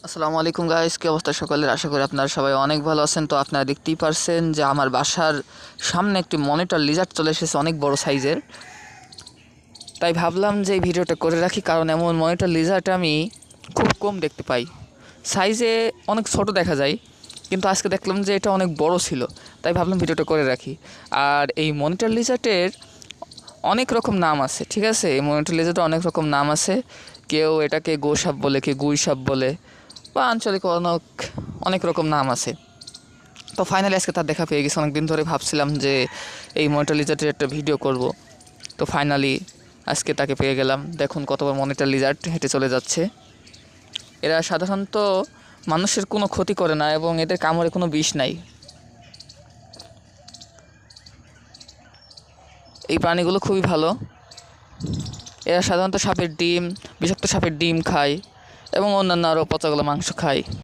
আসসালামু আলাইকুম গাইস, কি অবস্থা সকলের? আশা করি আপনারা সবাই অনেক ভালো আছেন। তো আপনারা দেখতেই পারছেন যে আমার বাসার সামনে একটি মনিটর লিজার্ড চলে এসেছে, অনেক বড় সাইজের। তাই ভাবলাম যে এই ভিডিওটা করে রাখি, কারণ এমন মনিটর লিজার্ড আমি খুব কম দেখতে পাই। সাইজে অনেক ছোট দেখা যায়, কিন্তু আজকে দেখলাম যে এটা অনেক বড় ছিল, তাই ভাবলাম ভিডিওটা করে রাখি। আর এই মনিটর লিজার্ডের অনেক রকম নাম আছে, ঠিক আছে? এই মনিটর লিজার্ডের অনেক রকম নাম আছে। কেউ এটাকে গোসাপ বলে, কেউ গুইসাপ বলে, বা আঞ্চলিক অনেক অনেক রকম নাম আছে। তো ফাইনালি আজকে তার দেখা পেয়ে গেছি। অনেক দিন ধরে ভাবছিলাম যে এই মনিটর লিজার্ডের একটা ভিডিও করব। তো ফাইনালি আজকে তাকে পেয়ে গেলাম। দেখুন কত বড় মনিটর লিজার্ড হেঁটে চলে যাচ্ছে। এরা সাধারণত মানুষের কোনো ক্ষতি করে না এবং এদের কামড়ে কোনো বিষ নাই। এই প্রাণীগুলো খুবই ভালো। এরা সাধারণত সাপের ডিম, বিষাক্ত সাপের ডিম খায় এবং অন্যান্য আরও পচাগলা মাংস খায়।